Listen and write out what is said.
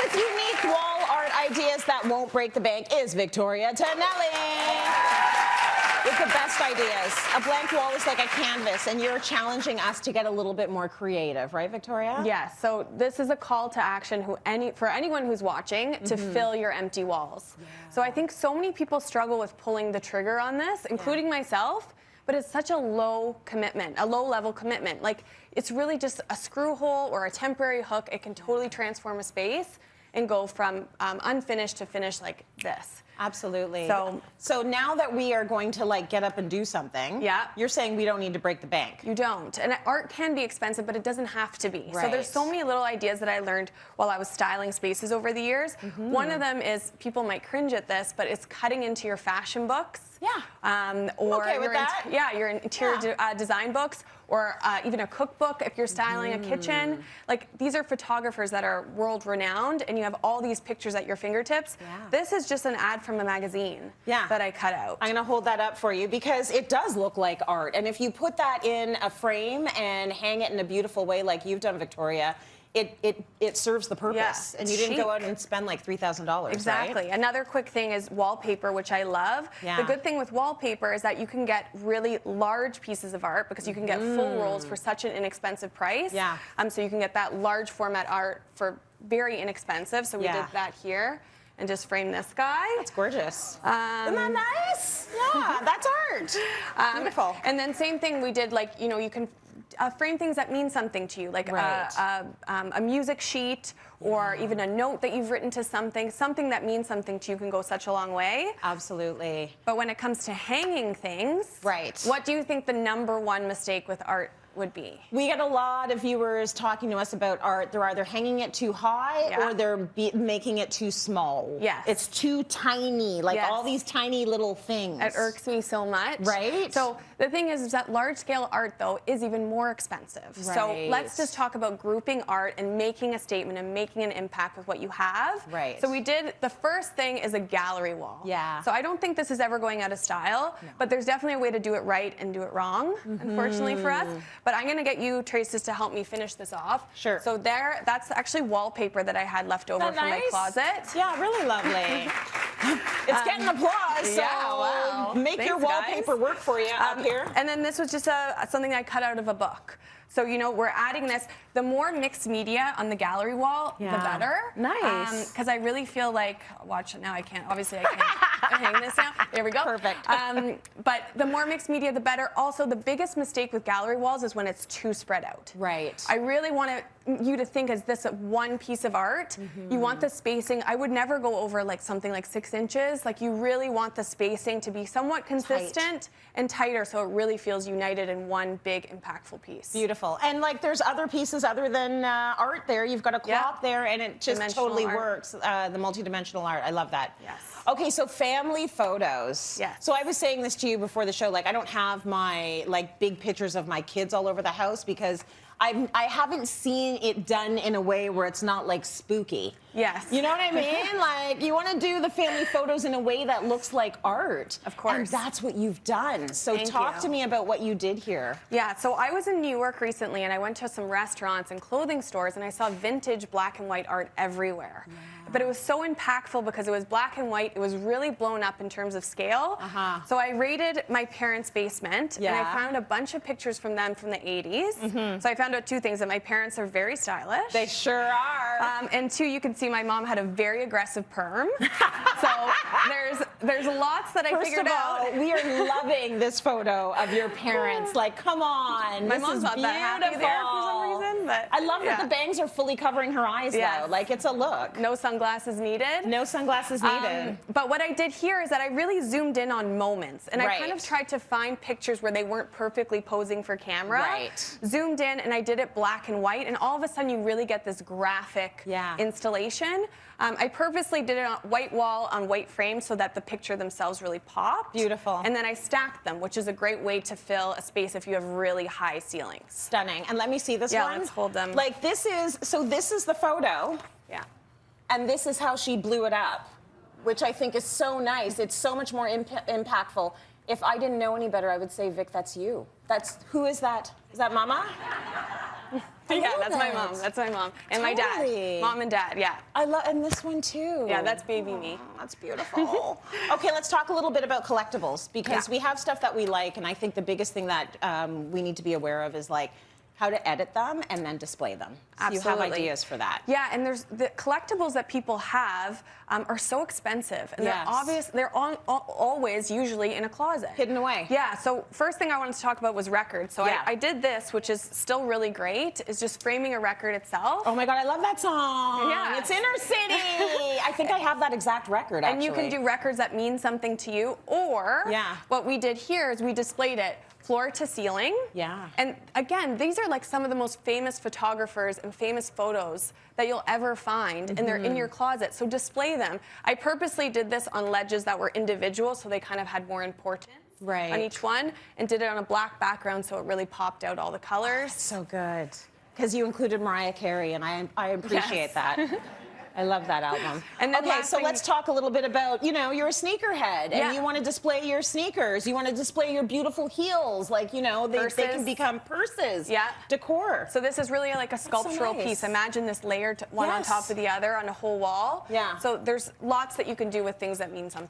with unique wall art ideas that won't break the bank is Victoria Tonelli. With the best ideas. A blank wall is like a canvas, and you're challenging us to get a little bit more creative, right, Victoria? Yes, so this is a call to action for anyone who's watching to fill your empty walls. Yeah. So I think so many people struggle with pulling the trigger on this, including myself, but it's such a low commitment, a low-level commitment. Like, it's really just a screw hole or a temporary hook. It can totally transform a space and go from unfinished to finished like this. Absolutely. So now that we are going to like get up and do something, you're saying we don't need to break the bank. You don't. And art can be expensive, but it doesn't have to be. Right. So there's so many little ideas that I learned while I was styling spaces over the years. One of them is, people might cringe at this, but it's cutting into your fashion books. Yeah. Or okay with that. Your interior design books, or even a cookbook if you're styling a kitchen. Like, these are photographers that are world renowned, and you have all these pictures at your fingertips. This is just an ad from a magazine that I cut out. I'm gonna hold that up for you because it does look like art, and if you put that in a frame and hang it in a beautiful way like you've done, Victoria, it serves the purpose, and you didn't go out and spend like $3,000. Exactly. Right? Another quick thing is wallpaper, which I love. The good thing with wallpaper is that you can get really large pieces of art because you can get full rolls for such an inexpensive price. So you can get that large format art for very inexpensive. So we did that here. And just frame this guy. That's gorgeous. Isn't that nice? Yeah, that's art. Beautiful. And then same thing we did, like, you know, you can frame things that mean something to you, like a music sheet, or even a note that you've written to something that means something to you can go such a long way. Absolutely. But when it comes to hanging things, what do you think the #1 mistake with art would be? We get a lot of viewers talking to us about art. They're either hanging it too high or they're making it too small. It's too tiny, like all these tiny little things. It irks me so much. Right? So the thing is that large scale art, though, is even more expensive. So let's just talk about grouping art and making a statement and making an impact with what you have. So we did, the first thing is a gallery wall. So I don't think this is ever going out of style, but there's definitely a way to do it right and do it wrong, unfortunately for us. But I'm going to get you, Tracy, to help me finish this off. Sure. So that's actually wallpaper that I had left over from my closet. Yeah, really lovely. It's getting applause, so make your wallpaper work for you up here. And then this was just something I cut out of a book. So, you know, we're adding this. The more mixed media on the gallery wall, the better. Nice. Because I really feel like, watch it now, I can't, obviously I can't hang this now. There we go. Perfect. But the more mixed media, the better. Also, the biggest mistake with gallery walls is when it's too spread out. I really want you to think as this one piece of art. You want the spacing. I would never go over like something like 6 inches. Like, you really want the spacing to be somewhat consistent and tighter, so it really feels united in one big impactful piece. Beautiful. And like, there's other pieces other than art there. You've got a cloth there, and it just totally works. The multi-dimensional art. I love that. Okay, so family photos. So I was saying this to you before the show, like, I don't have my like big pictures of my kids all over the house because I haven't seen it done in a way where it's not like spooky. You know what I mean? Like, you want to do the family photos in a way that looks like art. Of course. And that's what you've done. So talk to me about what you did here. So I was in New York recently, and I went to some restaurants and clothing stores, and I saw vintage black and white art everywhere. But it was so impactful because it was black and white. It was really blown up in terms of scale. So I raided my parents' basement, and I found a bunch of pictures from them from the 80s. So I found out 2 things: that my parents are very stylish. They sure are. And 2, you can see my mom had a very aggressive perm. So there's lots that I figured out. First of all, we are loving this photo of your parents. Like, come on. My mom's not that happy there for some reason. But I love that the bangs are fully covering her eyes, though. Like, it's a look. No sunglasses needed. No sunglasses needed. But what I did here is that I really zoomed in on moments. And I kind of tried to find pictures where they weren't perfectly posing for camera. Zoomed in, and I did it black and white. And all of a sudden, you really get this graphic installation. I purposely did it on white wall on white frame so that the picture themselves really popped. Beautiful. And then I stacked them, which is a great way to fill a space if you have really high ceilings. Stunning. And let me see this one. Yeah, let's hold them. Like, this is the photo. And this is how she blew it up, which I think is so nice. It's so much more impactful. If I didn't know any better, I would say, Vic, that's you. Who is that? Is that Mama? Yeah, that's my mom. That's my mom. And my dad. Mom and dad, yeah. I love, and this one too. Yeah, that's baby me. That's beautiful. Okay, let's talk a little bit about collectibles, because we have stuff that we like, and I think the biggest thing that we need to be aware of is like how to edit them and then display them. So Absolutely. you have ideas for that. Yeah, and there's the collectibles that people have are so expensive, and they're obvious. They're always usually in a closet, hidden away. Yeah. So first thing I wanted to talk about was records. So I did this, which is still really great. Is just framing a record itself. Oh my God, I love that song. Yeah, it's Inner City. I think I have that exact record. Actually. And you can do records that mean something to you, or what we did here is we displayed it floor to ceiling. Yeah. And again, these are like some of the most famous photographers and famous photos that you'll ever find, and they're in your closet, so display them. I purposely did this on ledges that were individual, so they kind of had more importance on each one, and did it on a black background so it really popped out all the colors. So good. Because you included Mariah Carey, and I appreciate that. I love that album. And then okay, so let's talk a little bit about, you know, you're a sneakerhead, and you want to display your sneakers. You want to display your beautiful heels, like, you know, they can become purses. Yeah. Decor. So this is really like a sculptural piece. Imagine this layered one on top of the other on a whole wall. Yeah. So there's lots that you can do with things that mean something.